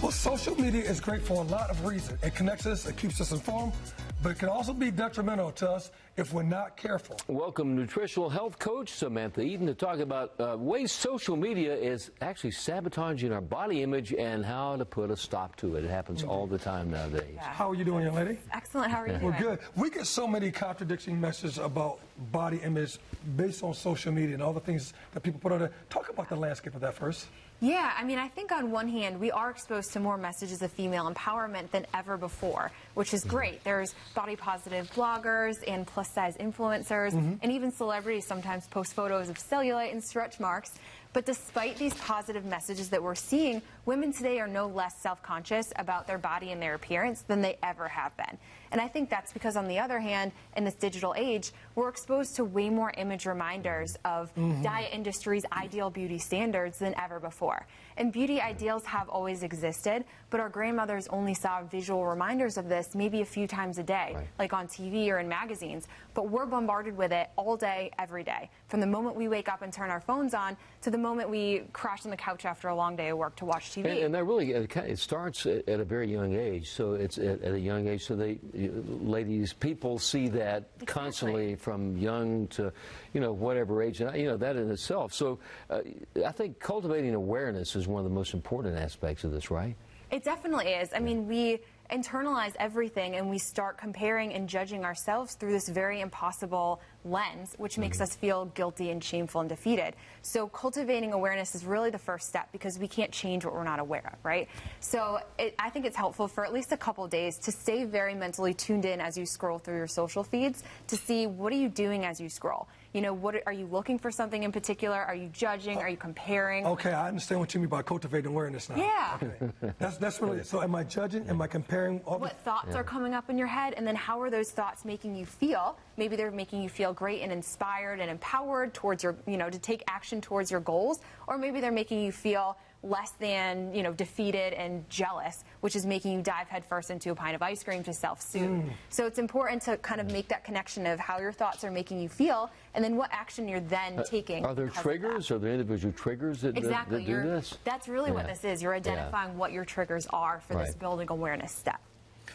Well, social media is great for a lot of reasons. It connects us, it keeps us informed, but it can also be detrimental to us if we're not careful. Welcome nutritional health coach Samantha Eaton to talk about ways social media is actually sabotaging our body image and how to put a stop to it. It happens all the time nowadays. Yeah. How are you doing, young lady? Excellent. How are you doing? Well, good. We get so many contradicting messages about body image based on social media and all the things that people put on there. Talk about the landscape of that first. Yeah, I mean, I think on one hand, we are exposed to more messages of female empowerment than ever before, which is great. There's body-positive bloggers and plus-size influencers, and even celebrities sometimes post photos of cellulite and stretch marks. But despite these positive messages that we're seeing, women today are no less self-conscious about their body and their appearance than they ever have been. And I think that's because, on the other hand, in this digital age, we're exposed to way more image reminders of diet industry's ideal beauty standards than ever before. And beauty ideals have always existed, but our grandmothers only saw visual reminders of this maybe a few times a day, like on TV or in magazines. But we're bombarded with it all day, every day, from the moment we wake up and turn our phones on to the moment we crash on the couch after a long day of work to watch TV. And that really, it starts at a very young age. So it's at a young age, so ladies, people see that constantly from young to, whatever age, and, that in itself. So I think cultivating awareness is one of the most important aspects of this, right? It definitely is. I mean, we internalize everything and we start comparing and judging ourselves through this very impossible lens, which makes us feel guilty and shameful and defeated. So cultivating awareness is really the first step, because we can't change what we're not aware of, right? So I think it's helpful for at least a couple days to stay very mentally tuned in as you scroll through your social feeds to see, what are you doing as you scroll? What are you looking for something in particular? Are you judging? Are you comparing? Okay, I understand what you mean by cultivating awareness now. Yeah. Okay. That's really it. So am I judging? Am I comparing? What thoughts are coming up in your head? And then how are those thoughts making you feel? Maybe they're making you feel great and inspired and empowered towards your, to take action towards your goals. Or maybe they're making you feel less than, defeated and jealous, which is making you dive headfirst into a pint of ice cream to self-soothe. So it's important to kind of make that connection of how your thoughts are making you feel, and then what action you're then taking. Are there triggers? Are there individual triggers that, that do this? That's really what this is. You're identifying what your triggers are for this building awareness step.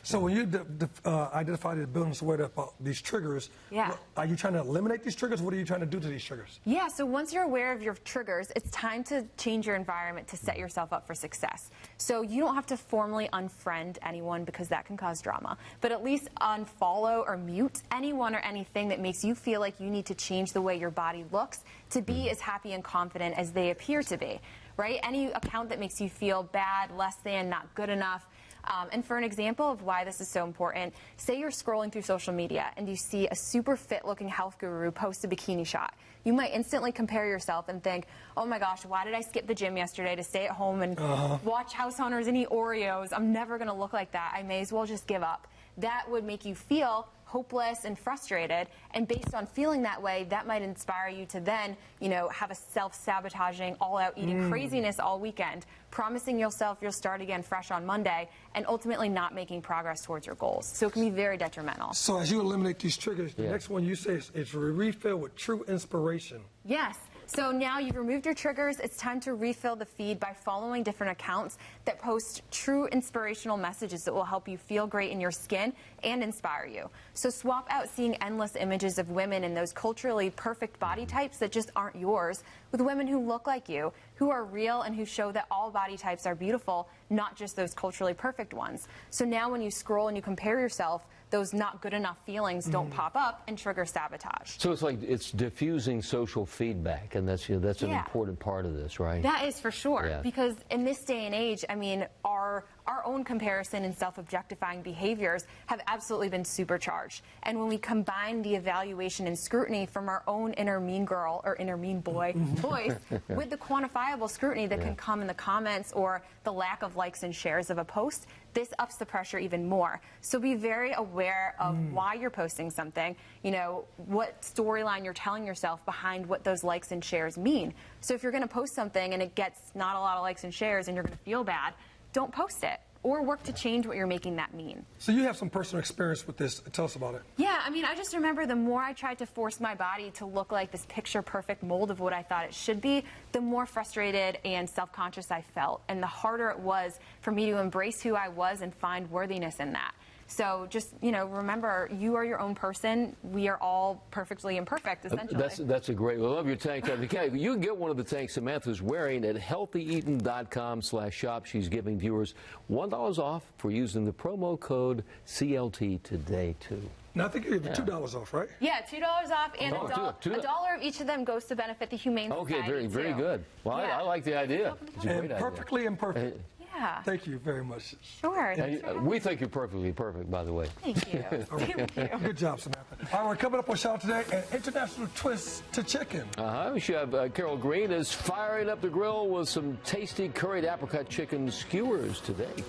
So when you identify the building awareness about these triggers, are you trying to eliminate these triggers? What are you trying to do to these triggers? Yeah, so once you're aware of your triggers, it's time to change your environment to set yourself up for success. So you don't have to formally unfriend anyone, because that can cause drama, but at least unfollow or mute anyone or anything that makes you feel like you need to change the way your body looks to be as happy and confident as they appear to be, right? Any account that makes you feel bad, less than, not good enough. And for an example of why this is so important, say you're scrolling through social media and you see a super fit looking health guru post a bikini shot. You might instantly compare yourself and think, oh my gosh, why did I skip the gym yesterday to stay at home and watch House Hunters and eat Oreos? I'm never going to look like that. I may as well just give up. That would make you feel hopeless and frustrated, and based on feeling that way, that might inspire you to then, have a self-sabotaging, all-out eating craziness all weekend, promising yourself you'll start again fresh on Monday, and ultimately not making progress towards your goals. So it can be very detrimental. So as you eliminate these triggers, the next one you say is refill with true inspiration. Yes. So now you've removed your triggers, it's time to refill the feed by following different accounts that post true inspirational messages that will help you feel great in your skin and inspire you. So swap out seeing endless images of women in those culturally perfect body types that just aren't yours with women who look like you, who are real, and who show that all body types are beautiful, not just those culturally perfect ones. So now when you scroll and you compare yourself, those not good enough feelings don't pop up and trigger sabotage. So it's like it's diffusing social feedback, and that's an important part of this, right? That is for sure, because in this day and age, I mean, our own comparison and self-objectifying behaviors have absolutely been supercharged. And when we combine the evaluation and scrutiny from our own inner mean girl or inner mean boy voice with the quantifiable scrutiny that can come in the comments or the lack of likes and shares of a post, this ups the pressure even more. So be very aware of why you're posting something, what storyline you're telling yourself behind what those likes and shares mean. So if you're going to post something and it gets not a lot of likes and shares and you're going to feel bad, don't post it, or work to change what you're making that mean. So you have some personal experience with this. Tell us about it. Yeah, I mean, I just remember the more I tried to force my body to look like this picture-perfect mold of what I thought it should be, the more frustrated and self-conscious I felt, and the harder it was for me to embrace who I was and find worthiness in that. So just, remember, you are your own person. We are all perfectly imperfect, essentially. That's a great, I love your tank top. You can get one of the tanks Samantha's wearing at healthyeaton.com/shop. She's giving viewers $1 off for using the promo code CLT today, too. Now, I think you have $2 off, right? Yeah, $2 off, and $2. a dollar of each of them goes to benefit the Humane Society. Okay, very good. Well, Yeah. I like the idea. It's a great idea. Perfectly imperfect. Yeah. Thank you very much. Sure. And we think you're perfectly perfect, by the way. Thank you. Thank you. Good job, Samantha. All right, we're coming up on Shout today, an international twist to chicken. Chef Carol Green is firing up the grill with some tasty curried apricot chicken skewers today.